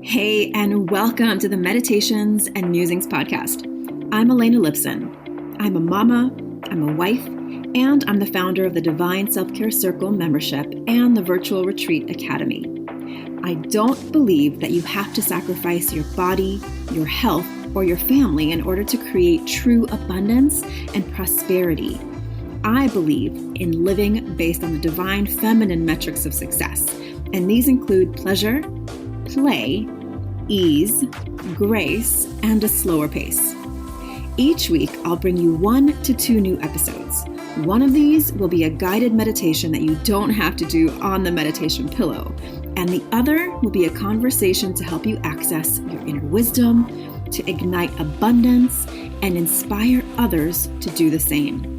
Hey, and welcome to the Meditations and Musings podcast. I'm Elena Lipson. I'm a mama, I'm a wife, and I'm the founder of the Divine Self-Care Circle membership and the Virtual Retreat Academy. I don't believe that you have to sacrifice your body, your health, or your family in order to create true abundance and prosperity. I believe in living based on the divine feminine metrics of success, and these include pleasure, play, ease, grace, and a slower pace. Each week, I'll bring you 1 to 2 new episodes. One of these will be a guided meditation that you don't have to do on the meditation pillow, and the other will be a conversation to help you access your inner wisdom, to ignite abundance, and inspire others to do the same.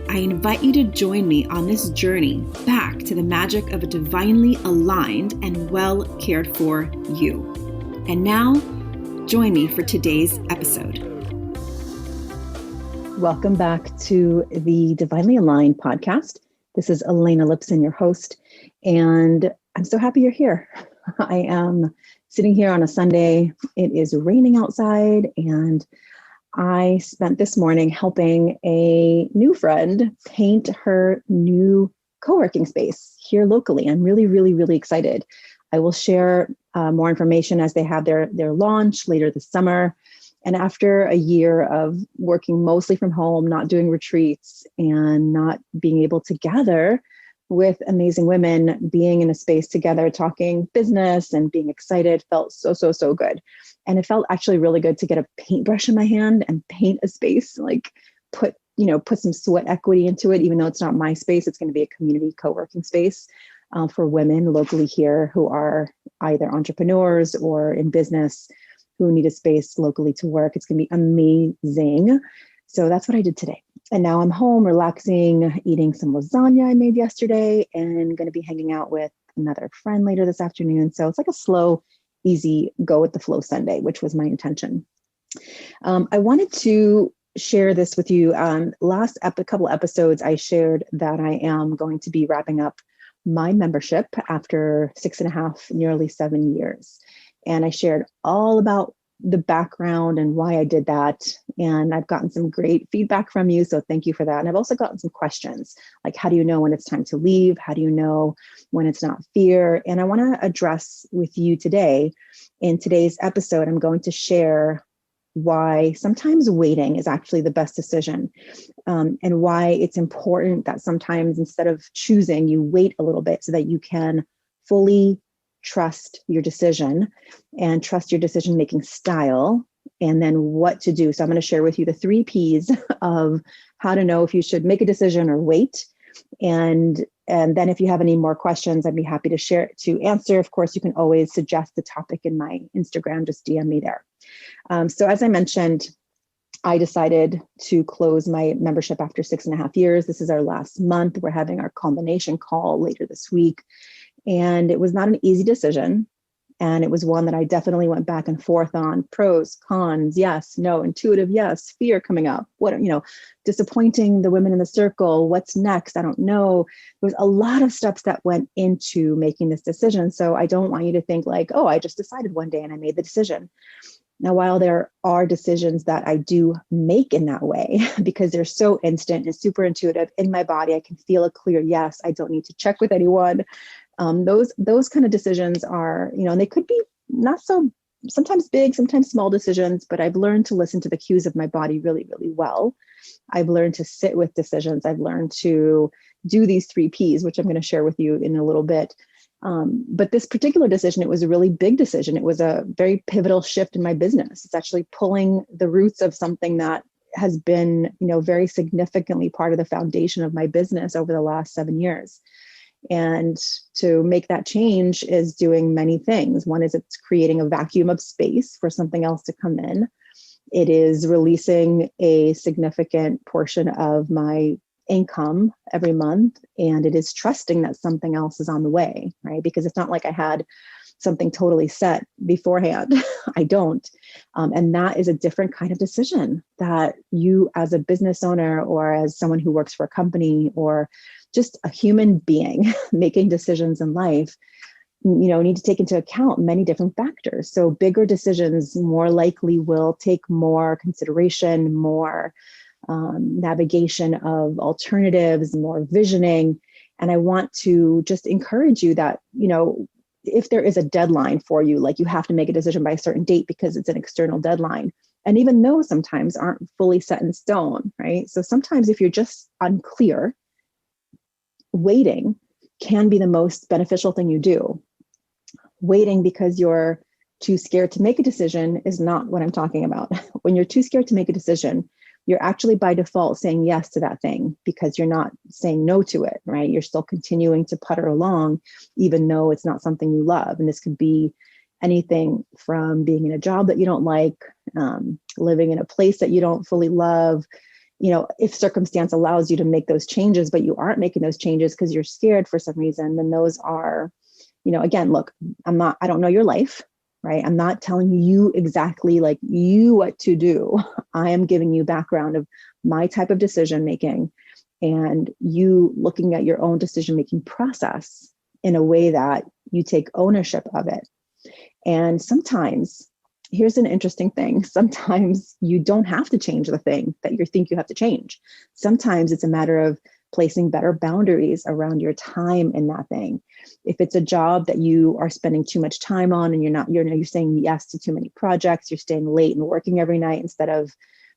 I invite you to join me on this journey back to the magic of a divinely aligned and well cared for you. And now, join me for today's episode. Welcome back to the Divinely Aligned podcast. This is Elena Lipson, your host, and I'm so happy you're here. I am sitting here on a Sunday. It is raining outside, and I spent this morning helping a new friend paint her new co-working space here locally. I'm really excited. I will share more information as they have their launch later this summer. And after a year of working mostly from home, not doing retreats, and not being able to gather with amazing women, being in a space together, talking business and being excited felt so good. And it felt actually really good to get a paintbrush in my hand and paint a space, like put some sweat equity into it. Even though it's not my space, it's going to be a community co-working space for women locally here who are either entrepreneurs or in business who need a space locally to work. It's going to be amazing. So that's what I did today. And now I'm home relaxing, eating some lasagna I made yesterday, and going to be hanging out with another friend later this afternoon. So it's like a slow, easy, go with the flow Sunday, which was my intention. I wanted to share this with you. Couple episodes, I shared that I am going to be wrapping up my membership after 6.5, nearly 7 years. And I shared all about the background and why I did that. And I've gotten some great feedback from you. So thank you for that. And I've also gotten some questions like, how do you know when it's time to leave? How do you know when it's not fear? And I want to address with you today, in today's episode, I'm going to share why sometimes waiting is actually the best decision, and why it's important that sometimes instead of choosing, you wait a little bit so that you can fully trust your decision and trust your decision-making style, and then what to do. So I'm going to share with you the 3 Ps of how to know if you should make a decision or wait. And then if you have any more questions, I'd be happy to answer. Of course, you can always suggest the topic in my Instagram, just DM me there. So as I mentioned, I decided to close my membership after 6.5 years. This is our last month. We're having our culmination call later this week. And it was not an easy decision. And it was one that I definitely went back and forth on: pros, cons, yes, no, intuitive, yes, fear coming up, disappointing the women in the circle, what's next? I don't know. There was a lot of steps that went into making this decision. So I don't want you to think like, oh, I just decided one day and I made the decision. Now, while there are decisions that I do make in that way, because they're so instant and super intuitive in my body, I can feel a clear yes, I don't need to check with anyone. Those kind of decisions are, and they could be not so, sometimes big, sometimes small decisions, but I've learned to listen to the cues of my body really well. I've learned to sit with decisions. I've learned to do these 3 Ps, which I'm going to share with you in a little bit. But this particular decision, it was a really big decision. It was a very pivotal shift in my business. It's actually pulling the roots of something that has been, very significantly part of the foundation of my business over the last 7 years. And to make that change is doing many things. One is it's creating a vacuum of space for something else to come in. It is releasing a significant portion of my income every month. And it is trusting that something else is on the way, right? Because it's not like I had something totally set beforehand. I don't. And that is a different kind of decision that you as a business owner or as someone who works for a company or just a human being making decisions in life, need to take into account many different factors. So bigger decisions more likely will take more consideration, more navigation of alternatives, more visioning. And I want to just encourage you that, if there is a deadline for you, like you have to make a decision by a certain date because it's an external deadline. And even those sometimes aren't fully set in stone, right? So sometimes if you're just unclear, waiting can be the most beneficial thing you do. Waiting because you're too scared to make a decision is not what I'm talking about. When you're too scared to make a decision, you're actually by default saying yes to that thing because you're not saying no to it, right? You're still continuing to putter along, even though it's not something you love. And this could be anything from being in a job that you don't like, living in a place that you don't fully love. If circumstance allows you to make those changes, but you aren't making those changes because you're scared for some reason, then those are, again, look, I don't know your life, right? I'm not telling you exactly like you what to do. I am giving you background of my type of decision making and you looking at your own decision making process in a way that you take ownership of it. And sometimes, here's an interesting thing. Sometimes you don't have to change the thing that you think you have to change. Sometimes it's a matter of placing better boundaries around your time in that thing. If it's a job that you are spending too much time on and you're saying yes to too many projects, you're staying late and working every night instead of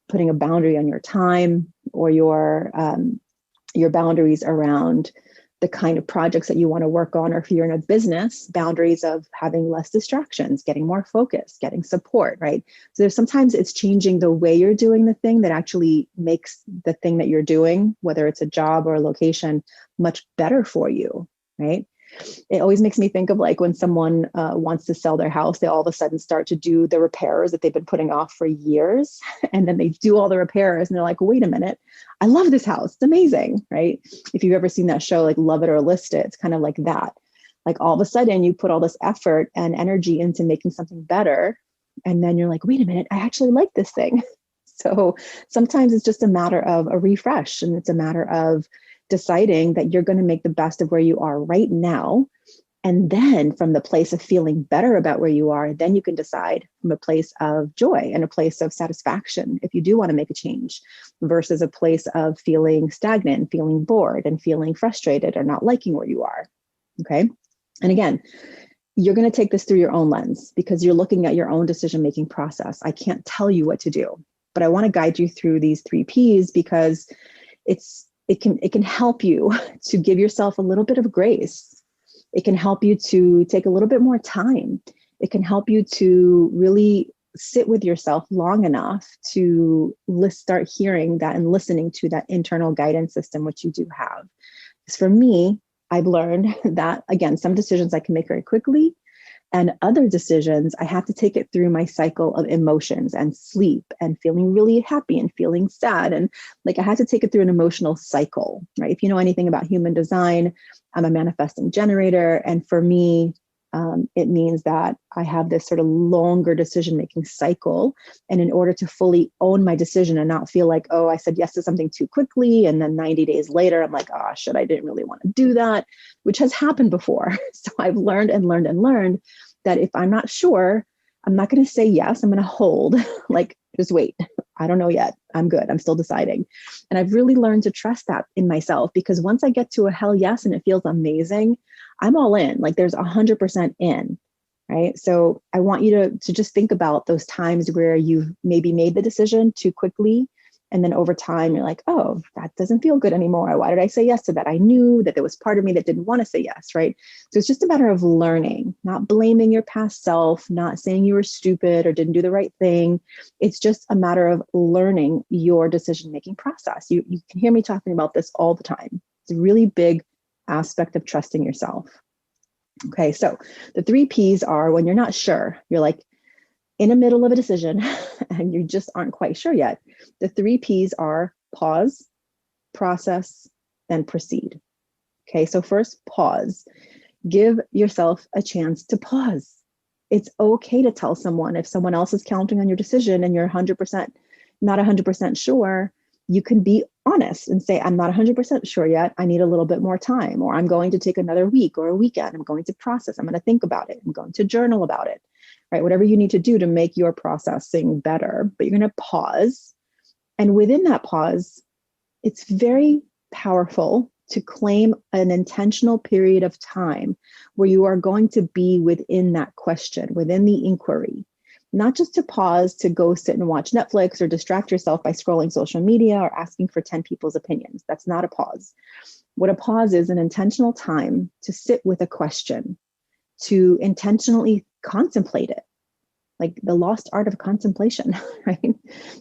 putting a boundary on your time or your boundaries around the kind of projects that you want to work on, or if you're in a business, boundaries of having less distractions, getting more focus, getting support, right? So sometimes it's changing the way you're doing the thing that actually makes the thing that you're doing, whether it's a job or a location, much better for you, right? It always makes me think of like when someone wants to sell their house, they all of a sudden start to do the repairs that they've been putting off for years. And then they do all the repairs and they're like, wait a minute, I love this house. It's amazing, right? If you've ever seen that show, like Love It or List It, it's kind of like that. Like all of a sudden you put all this effort and energy into making something better. And then you're like, wait a minute, I actually like this thing. So sometimes it's just a matter of a refresh, and it's a matter of deciding that you're going to make the best of where you are right now. And then from the place of feeling better about where you are, then you can decide from a place of joy and a place of satisfaction if you do want to make a change, versus a place of feeling stagnant, feeling bored, and feeling frustrated or not liking where you are. Okay. And again, you're going to take this through your own lens because you're looking at your own decision-making process. I can't tell you what to do, but I want to guide you through these 3 Ps because it can help you to give yourself a little bit of grace. It can help you to take a little bit more time. It can help you to really sit with yourself long enough to start hearing that and listening to that internal guidance system, which you do have. Because for me, I've learned that, again, some decisions I can make very quickly, and other decisions, I have to take it through my cycle of emotions and sleep and feeling really happy and feeling sad. And like I had to take it through an emotional cycle, right? If you know anything about human design, I'm a manifesting generator. And for me, it means that I have this sort of longer decision-making cycle. And in order to fully own my decision and not feel like, oh, I said yes to something too quickly, and then 90 days later, I'm like, oh, shit, I didn't really want to do that, which has happened before. So I've learned that if I'm not sure, I'm not going to say yes. I'm going to hold, like, just wait. I don't know yet. I'm good. I'm still deciding. And I've really learned to trust that in myself, because once I get to a hell yes and it feels amazing, I'm all in. Like there's 100% in, right? So I want you to just think about those times where you've maybe made the decision too quickly. And then over time, you're like, oh, that doesn't feel good anymore. Why did I say yes to that? I knew that there was part of me that didn't want to say yes, right? So it's just a matter of learning, not blaming your past self, not saying you were stupid or didn't do the right thing. It's just a matter of learning your decision-making process. You can hear me talking about this all the time. It's a really big aspect of trusting yourself. Okay, so the 3 Ps are when you're not sure, you're like in the middle of a decision and you just aren't quite sure yet. The 3 Ps are pause, process, and proceed. Okay, so first, pause. Give yourself a chance to pause. It's okay to tell someone if someone else is counting on your decision and you're not 100% sure. You can be honest and say, I'm not 100% sure yet. I need a little bit more time, or I'm going to take another week or a weekend. I'm going to process. I'm going to think about it. I'm going to journal about it, right? Whatever you need to do to make your processing better, but you're going to pause. And within that pause, it's very powerful to claim an intentional period of time where you are going to be within that question, within the inquiry. Not just to pause to go sit and watch Netflix or distract yourself by scrolling social media or asking for 10 people's opinions. That's not a pause. What a pause is, an intentional time to sit with a question, to intentionally contemplate it, like the lost art of contemplation, right?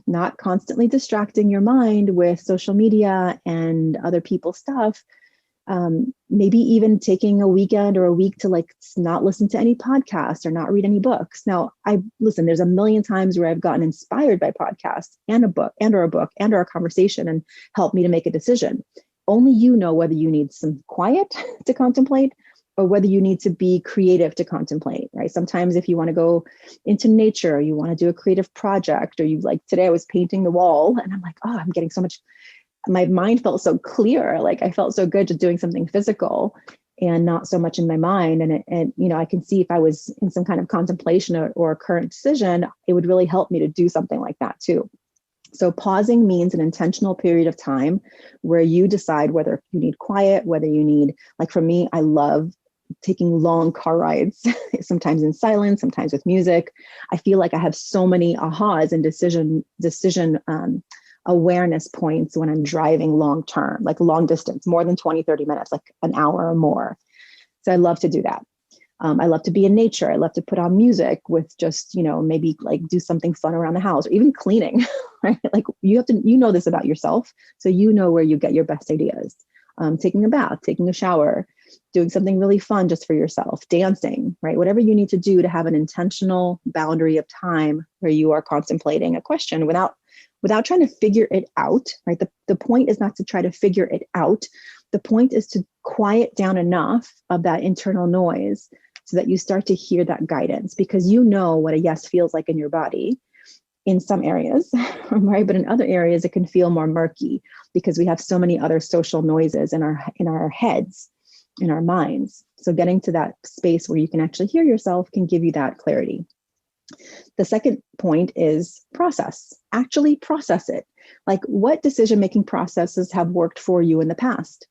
Not constantly distracting your mind with social media and other people's stuff. Maybe even taking a weekend or a week to like not listen to any podcasts or not read any books. Now, there's a million times where I've gotten inspired by podcasts and a book and or a conversation and helped me to make a decision. Only you know whether you need some quiet to contemplate or whether you need to be creative to contemplate, right? Sometimes if you want to go into nature, you want to do a creative project, or today I was painting the wall and I'm like, oh, I'm getting so much. My mind felt so clear. Like I felt so good just doing something physical and not so much in my mind. And I can see if I was in some kind of contemplation or a current decision, it would really help me to do something like that too. So pausing means an intentional period of time where you decide whether you need quiet, whether you need, like for me, I love taking long car rides, sometimes in silence, sometimes with music. I feel like I have so many ahas and decision awareness points when I'm driving long term, like long distance, more than 20, 30 minutes, like an hour or more. So I love to do that. I love to be in nature. I love to put on music with just, maybe like do something fun around the house or even cleaning, right? Like you know this about yourself. So you know where you get your best ideas. Taking a bath, taking a shower, doing something really fun just for yourself, dancing, right? Whatever you need to do to have an intentional boundary of time where you are contemplating a question without trying to figure it out, right? The point is not to try to figure it out. The point is to quiet down enough of that internal noise so that you start to hear that guidance, because you know what a yes feels like in your body in some areas, right? But in other areas, it can feel more murky because we have so many other social noises in our heads, in our minds. So getting to that space where you can actually hear yourself can give you that clarity. The second point is process. Actually process it. Like what decision-making processes have worked for you in the past?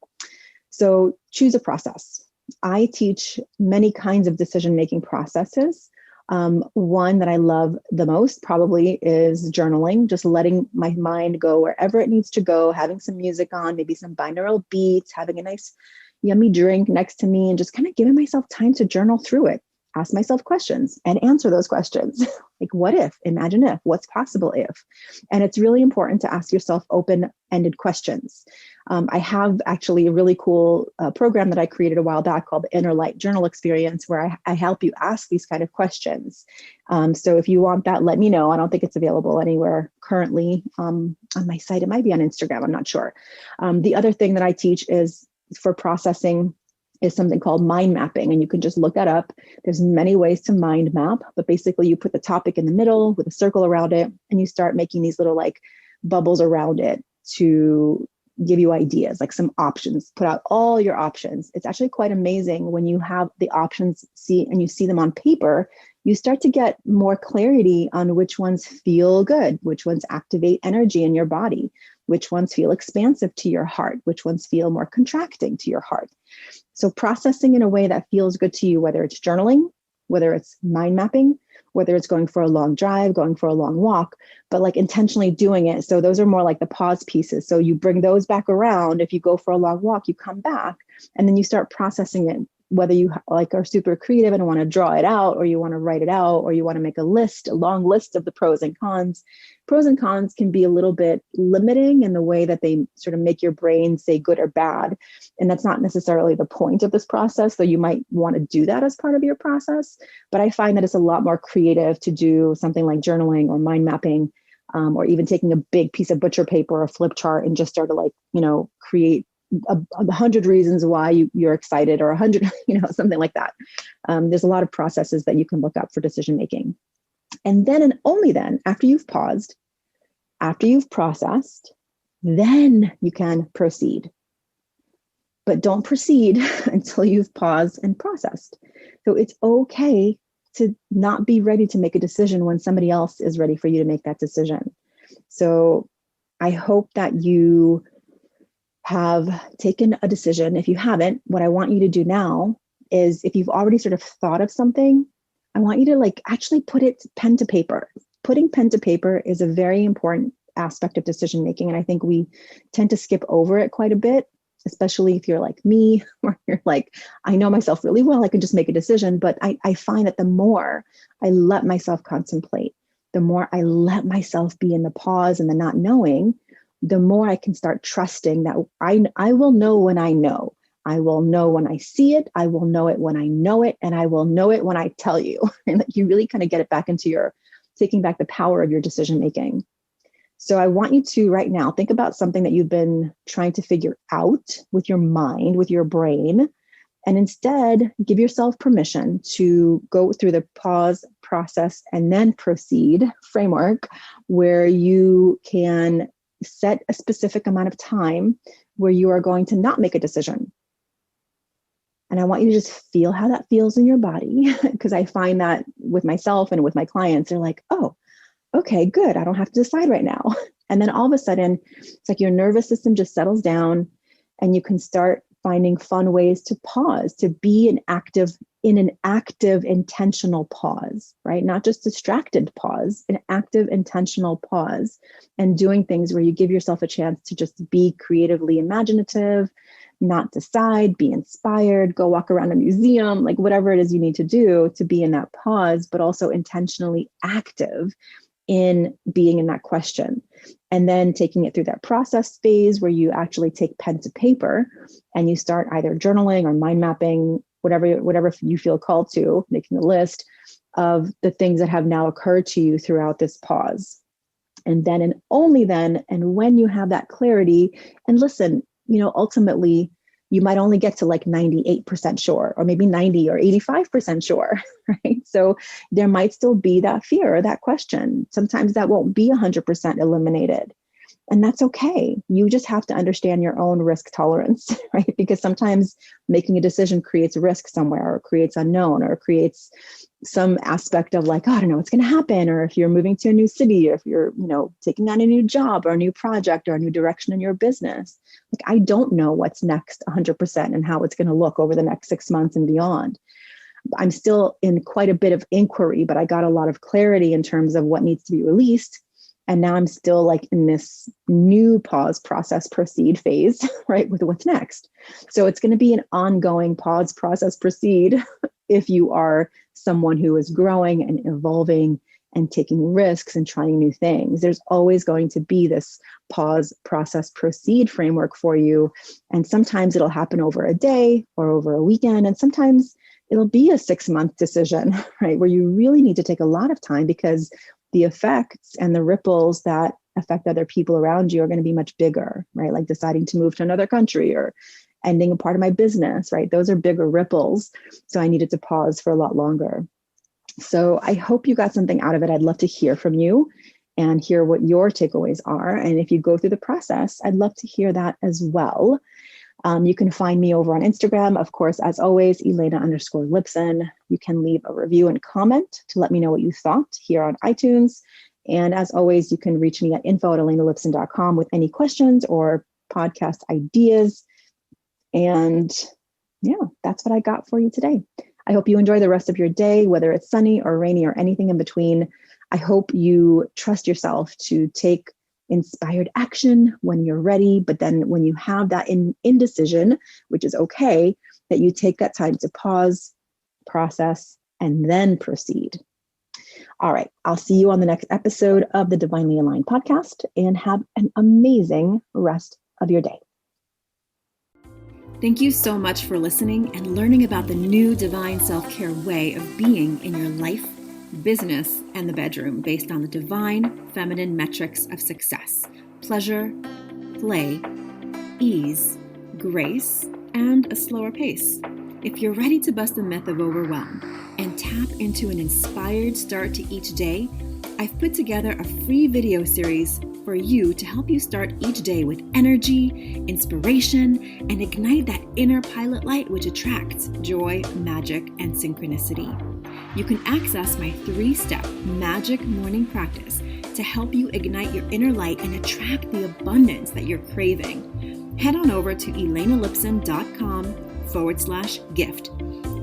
So choose a process. I teach many kinds of decision-making processes. One that I love the most probably is journaling, just letting my mind go wherever it needs to go, having some music on, maybe some binaural beats, having a nice yummy drink next to me, and just kind of giving myself time to journal through it. Ask myself questions and answer those questions. Like, what if, imagine if, what's possible if? And it's really important to ask yourself open-ended questions. I have actually a really cool program that I created a while back called the Inner Light Journal Experience, where I help you ask these kind of questions. So if you want that, let me know. I don't think it's available anywhere currently on my site. It might be on Instagram, I'm not sure. The other thing that I teach is for processing is something called mind mapping. And you can just look that up. There's many ways to mind map, but basically you put the topic in the middle with a circle around it, and you start making these little like bubbles around it to give you ideas, like some options, put out all your options. It's actually quite amazing when you have the options and you see them on paper, you start to get more clarity on which ones feel good, which ones activate energy in your body, which ones feel expansive to your heart, which ones feel more contracting to your heart. So processing in a way that feels good to you, whether it's journaling, whether it's mind mapping, whether it's going for a long drive, going for a long walk, but like intentionally doing it. So those are more like the pause pieces. So you bring those back around. If you go for a long walk, you come back and then you start processing it, whether you like are super creative and want to draw it out, or you want to write it out, or you want to make a long list of the pros and cons. Pros and cons can be a little bit limiting in the way that they sort of make your brain say good or bad. And that's not necessarily the point of this process. So you might want to do that as part of your process. But I find that it's a lot more creative to do something like journaling or mind mapping, or even taking a big piece of butcher paper or a flip chart and just start to create 100 reasons why you're excited, or 100, something like that. There's a lot of processes that you can look up for decision making. And then, and only then, after you've paused, after you've processed, then you can proceed. But don't proceed until you've paused and processed. So it's okay to not be ready to make a decision when somebody else is ready for you to make that decision. So I hope that you have taken a decision. If you haven't, what I want you to do now is, if you've already sort of thought of something, I want you to actually put it pen to paper. Putting pen to paper is a very important aspect of decision making. And I think we tend to skip over it quite a bit, especially if you're like me, where you're like, I know myself really well, I can just make a decision. But I find that the more I let myself contemplate, the more I let myself be in the pause and the not knowing, the more I can start trusting that I will know when I know. I will know when I see it. I will know it when I know it. And I will know it when I tell you. And that you really kind of get it back into your taking back the power of your decision making. So I want you to right now think about something that you've been trying to figure out with your mind, with your brain, and instead give yourself permission to go through the pause, process, and then proceed framework, where you can set a specific amount of time where you are going to not make a decision. And I want you to just feel how that feels in your body, because I find that with myself and with my clients, they're like, oh, okay, good. I don't have to decide right now. And then all of a sudden, it's like your nervous system just settles down and you can start finding fun ways to pause, to be in an active, intentional pause, right? Not just distracted pause, an active, intentional pause, and doing things where you give yourself a chance to just be creatively imaginative, not decide, be inspired, go walk around a museum, like whatever it is you need to do to be in that pause, but also intentionally active in being in that question. And then taking it through that process phase where you actually take pen to paper and you start either journaling or mind mapping, whatever you feel called to, making a list of the things that have now occurred to you throughout this pause. And then, and only then, and when you have that clarity, and listen, ultimately, you might only get to like 98% sure, or maybe 90 or 85% sure, right? So there might still be that fear or that question. Sometimes that won't be 100% eliminated. And that's okay. You just have to understand your own risk tolerance, right? Because sometimes making a decision creates risk somewhere, or creates unknown, or creates some aspect of like, oh, I don't know what's going to happen. Or if you're moving to a new city, or if you're, taking on a new job or a new project or a new direction in your business, like, I don't know what's next 100% and how it's going to look over the next 6 months and beyond. I'm still in quite a bit of inquiry, but I got a lot of clarity in terms of what needs to be released. And now I'm still like in this new pause, process, proceed phase, right? With what's next. So it's going to be an ongoing pause, process, proceed if you are someone who is growing and evolving and taking risks and trying new things. There's always going to be this pause, process, proceed framework for you. And sometimes it'll happen over a day or over a weekend. And sometimes it'll be a 6-month decision, right? Where you really need to take a lot of time, because the effects and the ripples that affect other people around you are going to be much bigger, right? Like deciding to move to another country or ending a part of my business, right? Those are bigger ripples. So I needed to pause for a lot longer. So I hope you got something out of it. I'd love to hear from you and hear what your takeaways are. And if you go through the process, I'd love to hear that as well. You can find me over on Instagram, of course, as always, Elena_Lipson. You can leave a review and comment to let me know what you thought here on iTunes. And as always, you can reach me at info@elenalipson.com with any questions or podcast ideas. And yeah, that's what I got for you today. I hope you enjoy the rest of your day, whether it's sunny or rainy or anything in between. I hope you trust yourself to take inspired action when you're ready, but then when you have that indecision, which is okay, that you take that time to pause, process, and then proceed. All right, I'll see you on the next episode of the Divinely Aligned podcast, and have an amazing rest of your day. Thank you so much for listening and learning about the new divine self-care way of being in your life, business, and the bedroom based on the divine feminine metrics of success: pleasure, play, ease, grace, and a slower pace. If you're ready to bust the myth of overwhelm and tap into an inspired start to each day, I've put together a free video series for you to help you start each day with energy, inspiration, and ignite that inner pilot light which attracts joy, magic, and synchronicity. You can access my 3-step magic morning practice to help you ignite your inner light and attract the abundance that you're craving. Head on over to elenalipson.com/gift.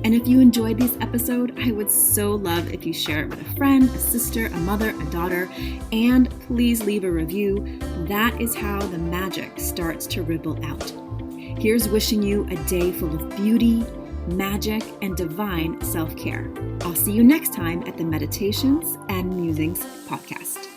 And if you enjoyed this episode, I would so love if you share it with a friend, a sister, a mother, a daughter, and please leave a review. That is how the magic starts to ripple out. Here's wishing you a day full of beauty, magic, and divine self-care. I'll see you next time at the Meditations and Musings podcast.